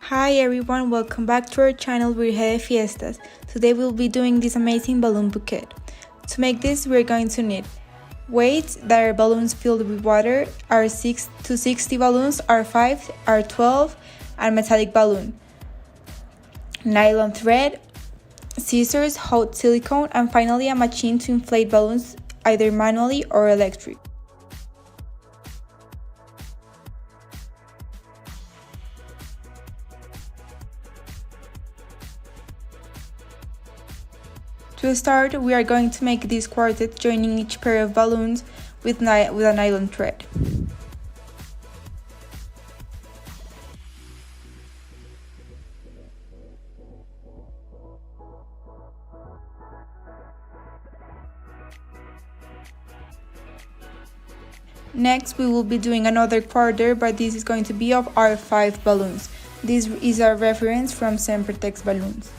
Hi everyone, welcome back to our channel Virgen de Fiestas. Today we'll be doing this amazing balloon bouquet. To make this, we're going to need weights that are balloons filled with water, are 6 to 60 balloons, are 5, are 12, and metallic balloon, nylon thread, scissors, hot silicone, and finally a machine to inflate balloons either manually or electric. To start, we are going to make this quartet, joining each pair of balloons with a nylon thread. Next, we will be doing another quarter, but this is going to be of our 5 balloons. This is a reference from Sempertex balloons.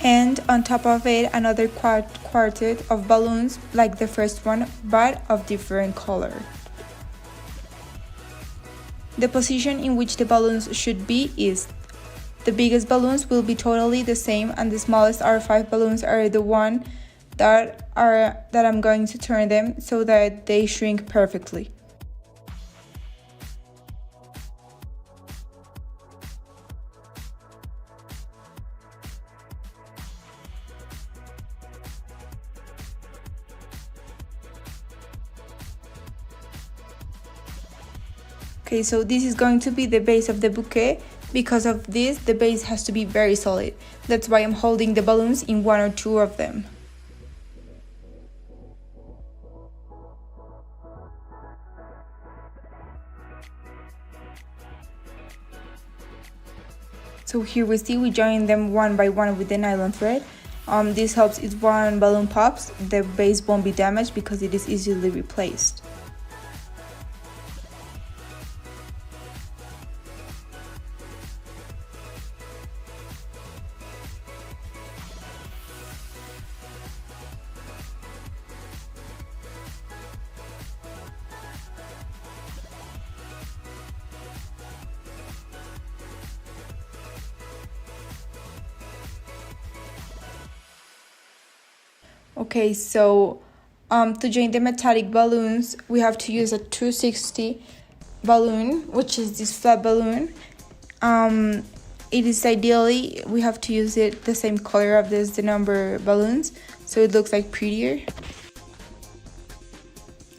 And on top of it, another quartet of balloons like the first one, but of different color. The position in which the balloons should be is the biggest balloons will be totally the same, and the smallest R5 balloons are the one that I'm going to turn them so that they shrink perfectly. Okay, so this is going to be the base of the bouquet. Because of this, the base has to be very solid. That's why I'm holding the balloons in one or two of them. So here we join them one by one with the nylon thread. This helps if one balloon pops, the base won't be damaged because it is easily replaced. Okay, so to join the metallic balloons, we have to use a 260 balloon, which is this flat balloon. It is ideally, we have to use it the same color of the number balloons, so it looks like prettier.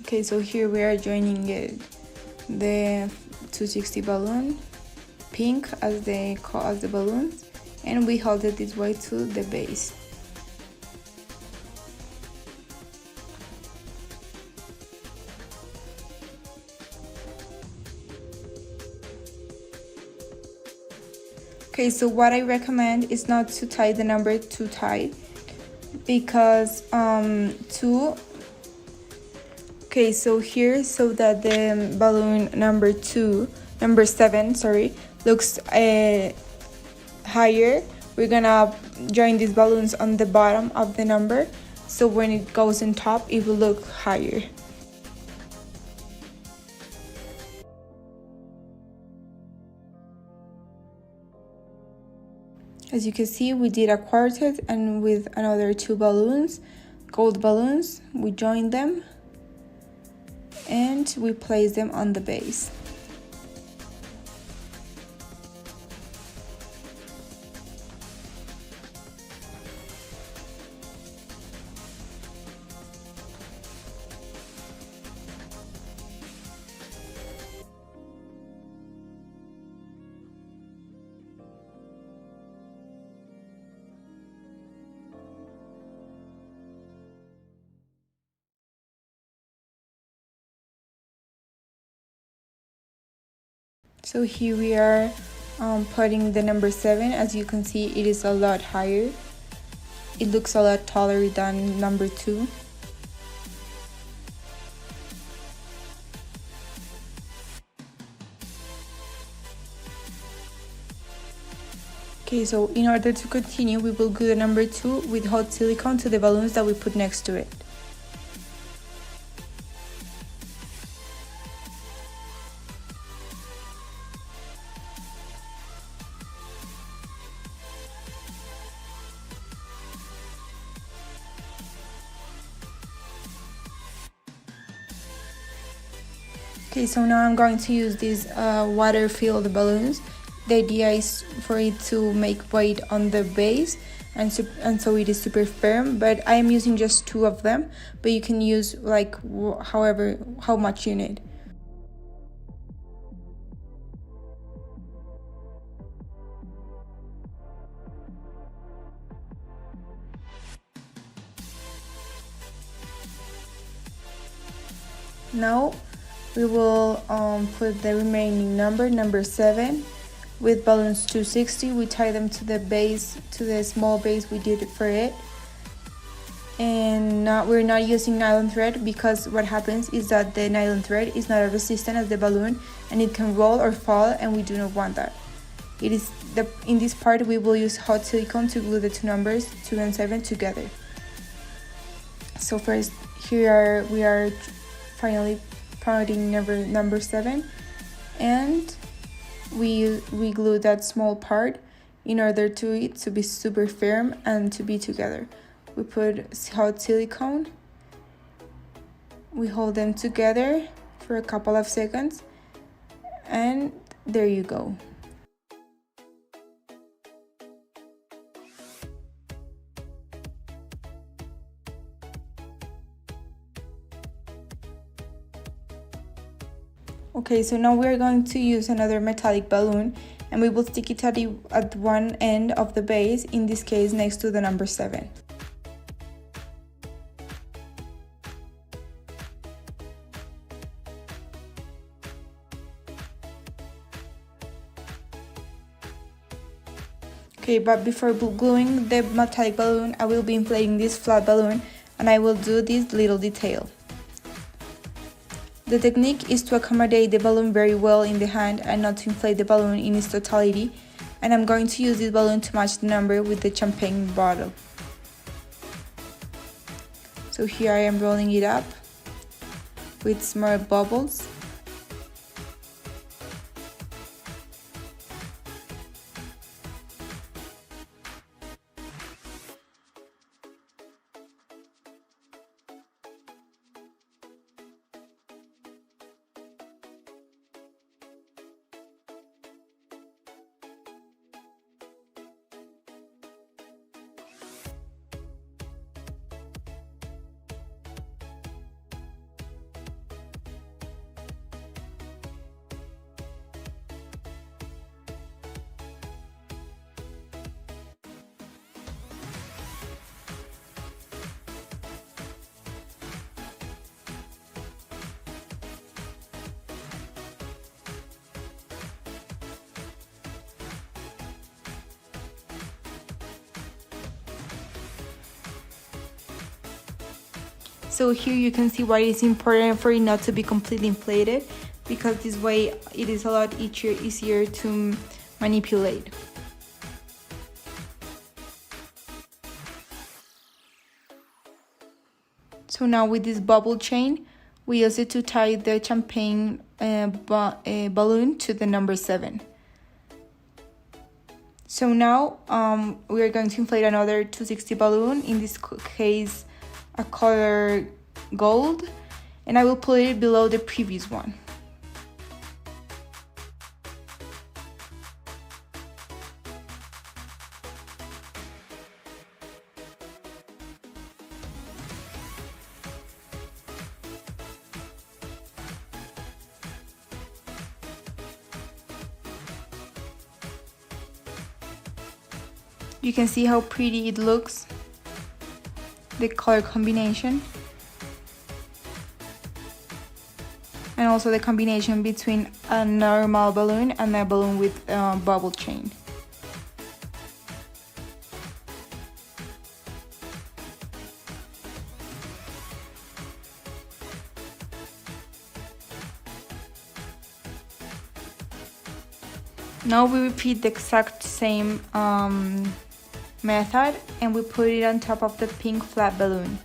Okay, so here we are joining it, the 260 balloon, pink as the balloons, and we hold it this way to the base. Okay, so what I recommend is not to tie the number too tight, because okay, so here, so that the balloon number 7, looks higher, we're gonna join these balloons on the bottom of the number, so when it goes on top, it will look higher. As you can see, we did a quartet, and with another 2 balloons, gold balloons, we joined them and we place them on the base. So here we are putting the number 7. As you can see, it is a lot higher. It looks a lot taller than number 2. Okay, so in order to continue, we will glue the number 2 with hot silicone to the balloons that we put next to it. Okay, so now I'm going to use these water-filled balloons. The idea is for it to make weight on the base and so it is super firm, but I am using just 2 of them, but you can use like how much you need. Now we will put the remaining number 7 with balloons 260. We tie them to the base, to the small base we did for it. And we're not using nylon thread because what happens is that the nylon thread is not as resistant as the balloon and it can roll or fall, and we do not want that. In this part we will use hot silicone to glue the 2 numbers 2 and 7 together. So first we are finally putting number 7, and we glue that small part in order to it to be super firm and to be together. We put hot silicone, we hold them together for a couple of seconds, and there you go. Okay, so now we are going to use another metallic balloon, and we will stick it at one end of the base, in this case next to the number 7. Okay, but before gluing the metallic balloon, I will be inflating this flat balloon, and I will do this little detail. The technique is to accommodate the balloon very well in the hand and not to inflate the balloon in its totality, and I'm going to use this balloon to match the number with the champagne bottle. So here I am rolling it up with small bubbles. So here you can see why it's important for it not to be completely inflated, because this way it is a lot easier to manipulate. So now with this bubble chain, we use it to tie the champagne balloon to the number 7. So now we are going to inflate another 260 balloon, in this case a color gold, and I will put it below the previous one. You can see how pretty it looks, the color combination, and also the combination between a normal balloon and a balloon with bubble chain. Now we repeat the exact same method and we put it on top of the pink flat balloon.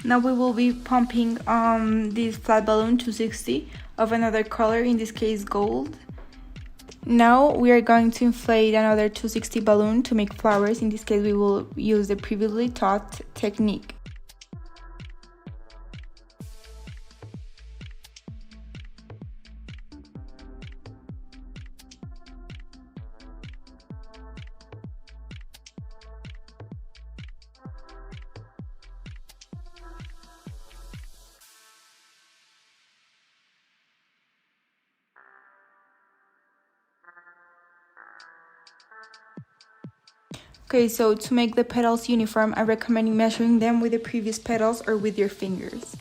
Now we will be pumping this flat balloon 260 of another color, in this case gold. Now we are going to inflate another 260 balloon to make flowers. In this case we will use the previously taught technique. Okay, so to make the petals uniform, I recommend measuring them with the previous petals or with your fingers.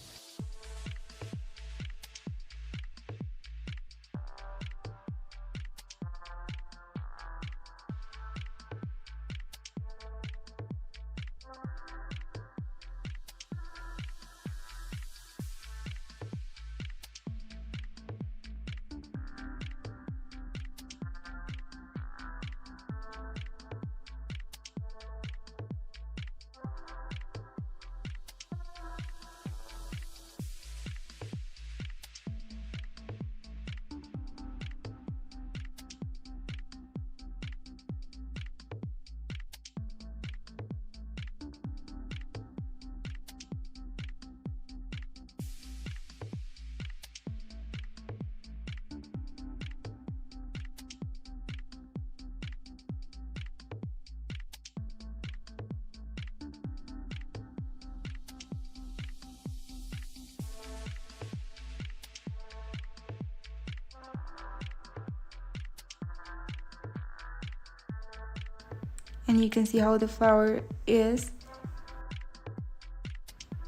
And you can see how the flower is.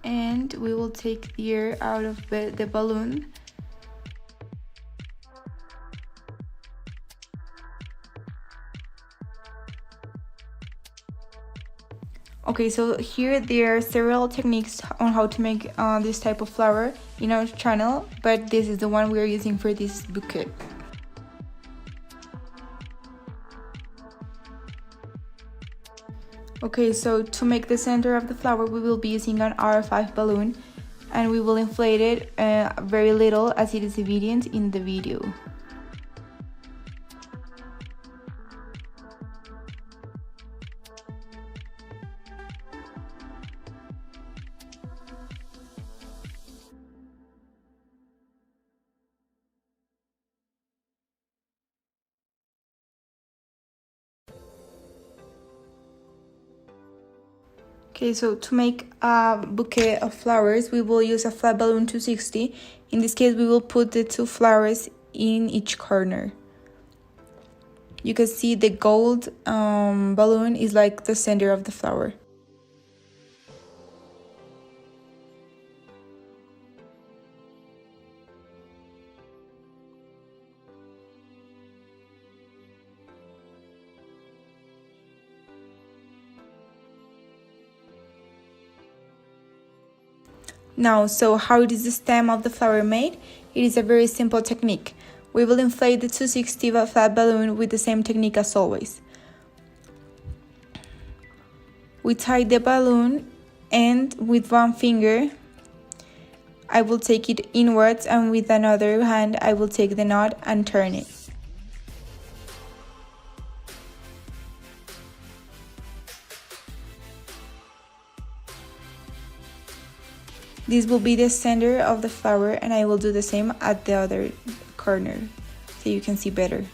And we will take the air out of the balloon. Okay, so here there are several techniques on how to make this type of flower in our channel, but this is the one we are using for this bouquet. Okay, so to make the center of the flower, we will be using an R5 balloon, and we will inflate it very little, as it is evident in the video. Okay, so to make a bouquet of flowers, we will use a flat balloon 260. In this case, we will put the 2 flowers in each corner. You can see the gold balloon is like the center of the flower. Now, so how is the stem of the flower made? It is a very simple technique. We will inflate the 260 flat balloon with the same technique as always. We tie the balloon, and with one finger I will take it inwards, and with another hand I will take the knot and turn it. This will be the center of the flower, and I will do the same at the other corner so you can see better.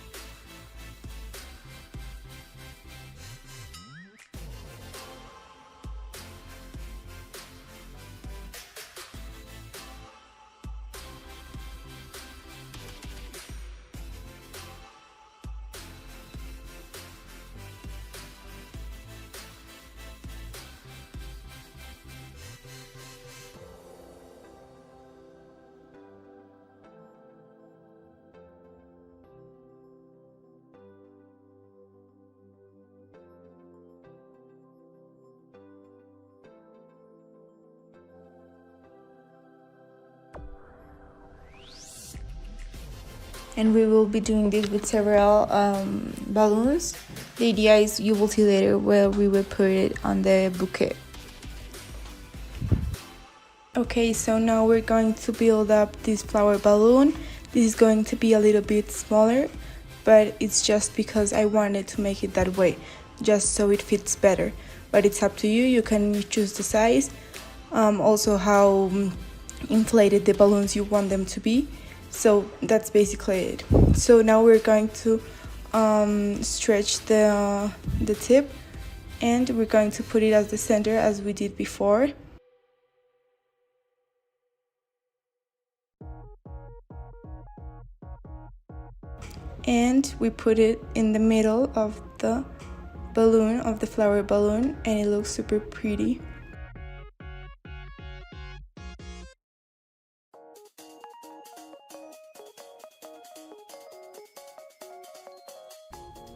and we will be doing this with several balloons. The idea is you will see later where we will put it on the bouquet. Okay, so now we're going to build up this flower balloon. This is going to be a little bit smaller, but it's just because I wanted to make it that way, just so it fits better. But it's up to you, you can choose the size, also how inflated the balloons you want them to be. So that's basically it. So now we're going to stretch the tip, and we're going to put it as the center as we did before. And we put it in the middle of the balloon, of the flower balloon, and it looks super pretty.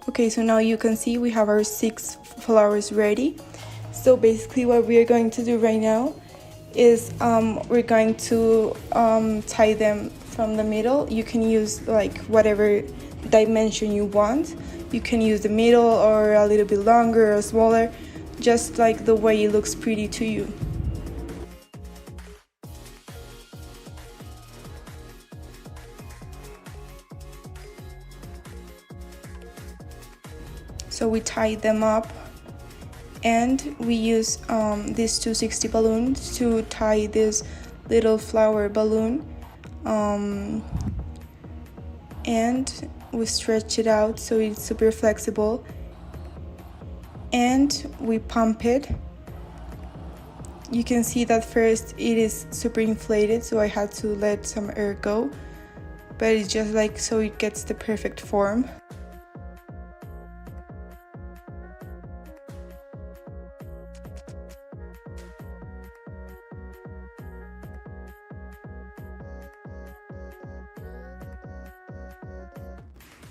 Okay, so now you can see we have our 6 flowers ready. So basically what we are going to do right now is we're going to tie them from the middle. You can use like whatever dimension you want. You can use the middle or a little bit longer or smaller, just like the way it looks pretty to you. So we tie them up, and we use these 260 balloons to tie this little flower balloon, and we stretch it out so it's super flexible, and we pump it. You can see that first it is super inflated, so I had to let some air go, but it's just like so it gets the perfect form.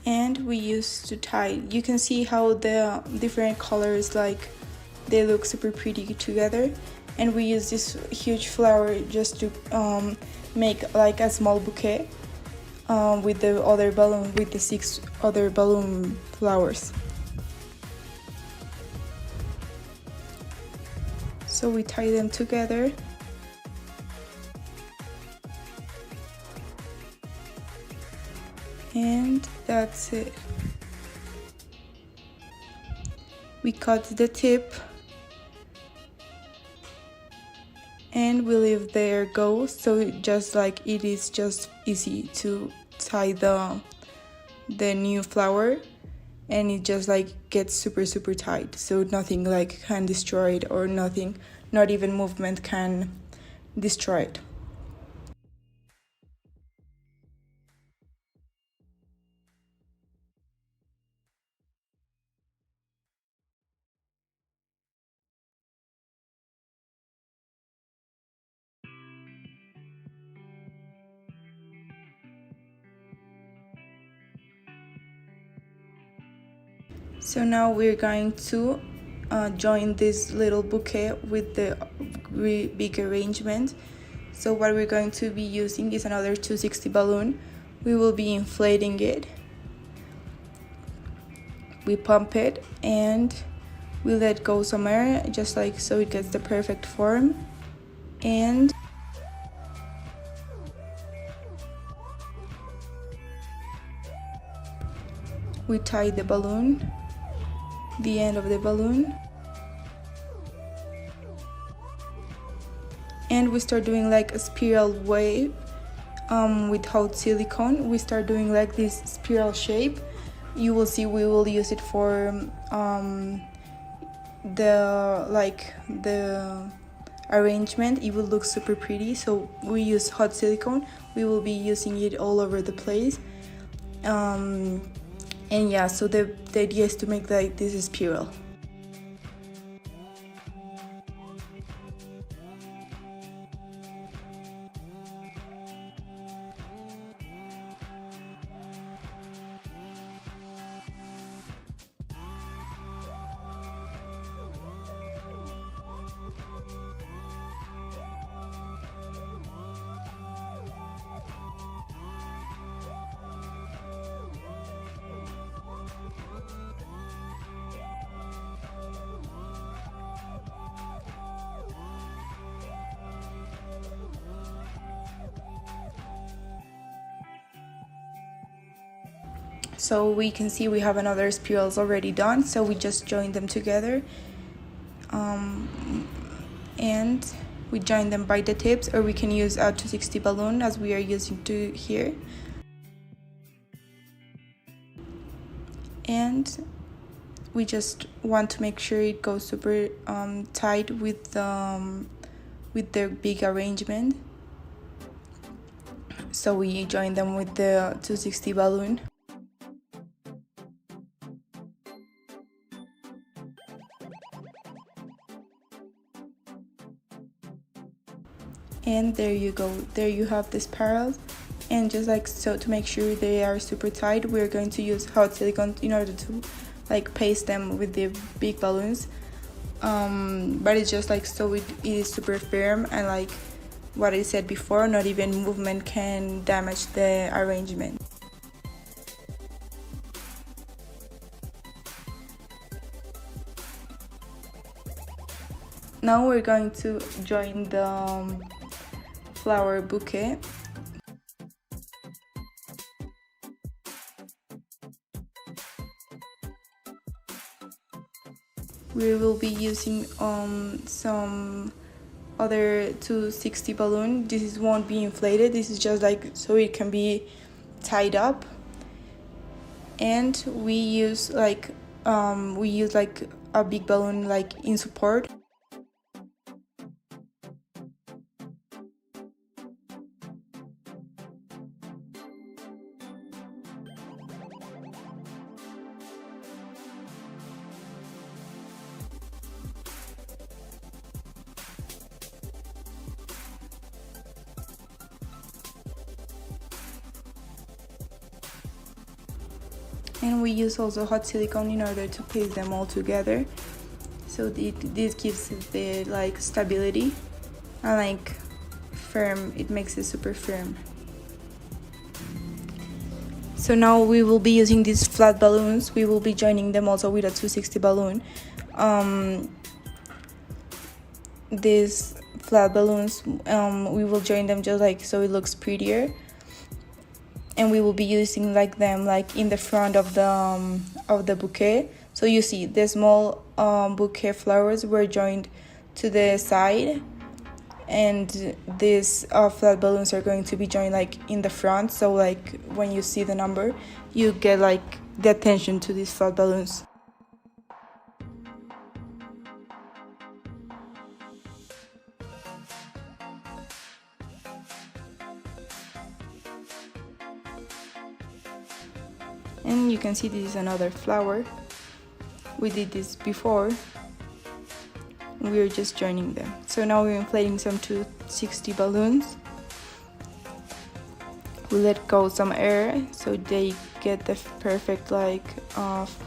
And we used to tie. You can see how the different colors, like they look super pretty together, and we use this huge flower just to make like a small bouquet with the other balloon, with the 6 other balloon flowers. So we tie them together. And that's it. We cut the tip and we leave the air go, so just like it is just easy to tie the new flower, and it just like gets super tight, so nothing like can destroy it, or nothing, not even movement can destroy it. So now we're going to join this little bouquet with the big arrangement. So what we're going to be using is another 260 balloon. We will be inflating it. We pump it and we let go some air, just like so it gets the perfect form. And we tie the balloon, the end of the balloon, and we start doing like a spiral wave with hot silicone. We start doing like this spiral shape. You will see we will use it for the arrangement. It will look super pretty, so we use hot silicone. We will be using it all over the place, and yeah, so the idea is to make like this spiral. So we can see we have another spirals already done, so we just join them together, and we join them by the tips, or we can use a 260 balloon as we are using to here. And we just want to make sure it goes super tight with the big arrangement. So we join them with the 260 balloon. And there you go, there you have the spirals. And just like so, to make sure they are super tight, we're going to use hot silicone in order to like paste them with the big balloons, but it's just like so it is super firm, and like what I said before, not even movement can damage the arrangement. Now we're going to join the flower bouquet. We will be using some other 260 balloon. This won't be inflated, this is just like so it can be tied up. And we use like a big balloon like in support. And we use also hot silicone in order to paste them all together, so this gives it the like stability and like firm, it makes it super firm. So now we will be using these flat balloons. We will be joining them also with a 260 balloon. These flat balloons, we will join them just like so it looks prettier, and we will be using like them like in the front of the bouquet. So you see the small bouquet flowers were joined to the side, and these flat balloons are going to be joined like in the front, so like when you see the number you get like the attention to these flat balloons. And you can see this is another flower. We did this before. We're just joining them. So now we're inflating some 260 balloons. We let go some air so they get the perfect like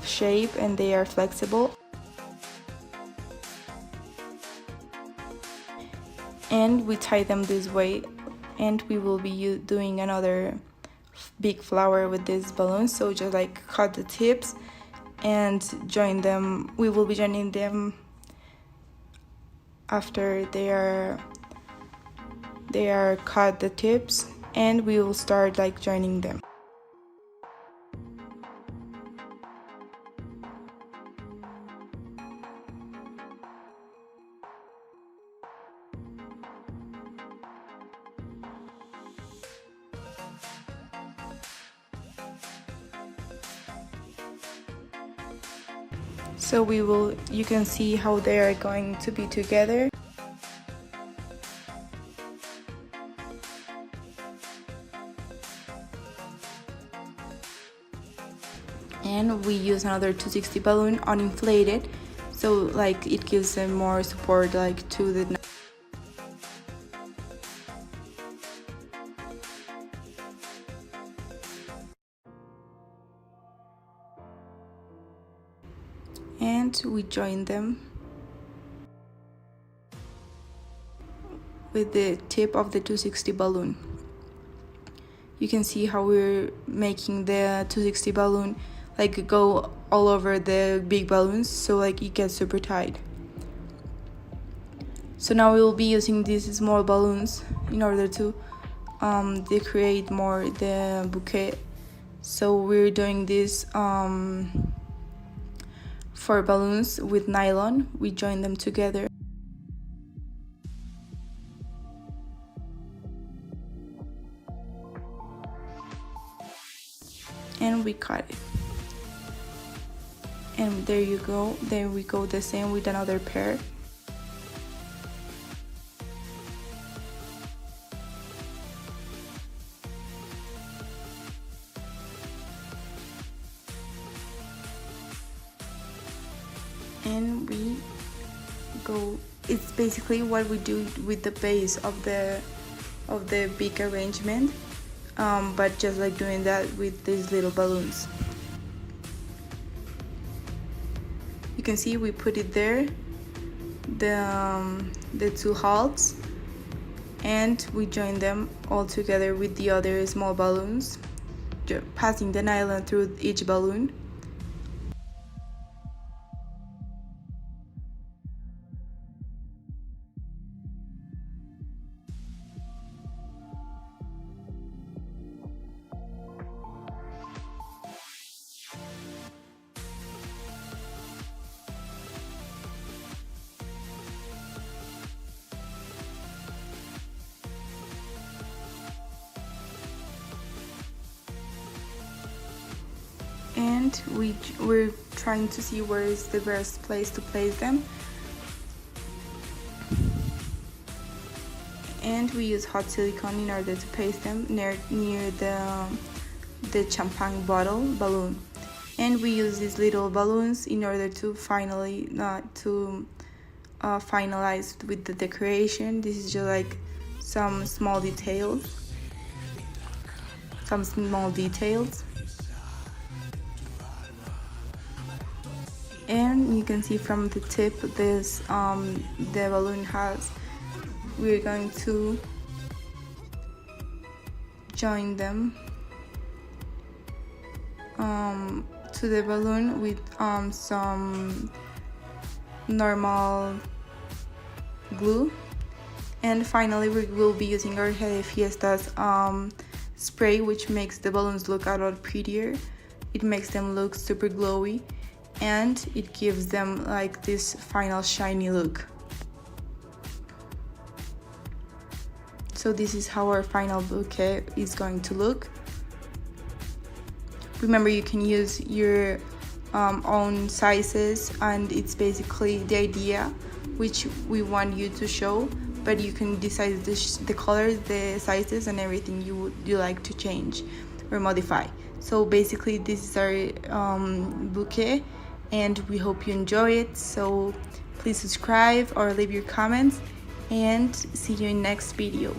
shape and they are flexible. And we tie them this way, and we will be doing another big flower with these balloons. So just like cut the tips and join them. We will be joining them after they are cut the tips, and we will start like joining them. So you can see how they are going to be together. And we use another 260 balloon uninflated, so like it gives them more support like to the. And we join them with the tip of the 260 balloon. You can see how we're making the 260 balloon like go all over the big balloons, so like it gets super tight. So now we will be using these small balloons in order to decorate more the bouquet. So we're doing this for balloons with nylon. We join them together. And we cut it. And there you go. There we go, the same with another pair. And we go, it's basically what we do with the base of the big arrangement, but just like doing that with these little balloons. You can see we put it there, the two halts, and we join them all together with the other small balloons, passing the nylon through each balloon. And we're trying to see where is the best place to place them. And we use hot silicone in order to paste them near the champagne bottle balloon. And we use these little balloons in order to finalize with the decoration. This is just like some small details. And you can see from the tip this the balloon has. We're going to join them to the balloon with some normal glue. And finally we will be using our Hey Fiestas spray, which makes the balloons look a lot prettier. It makes them look super glowy, and it gives them like this final shiny look. So this is how our final bouquet is going to look. Remember, you can use your own sizes, and it's basically the idea which we want you to show, but you can decide the colors, the sizes, and everything you like to change or modify. So basically this is our bouquet, and we hope you enjoy it. So please subscribe or leave your comments, and see you in next video.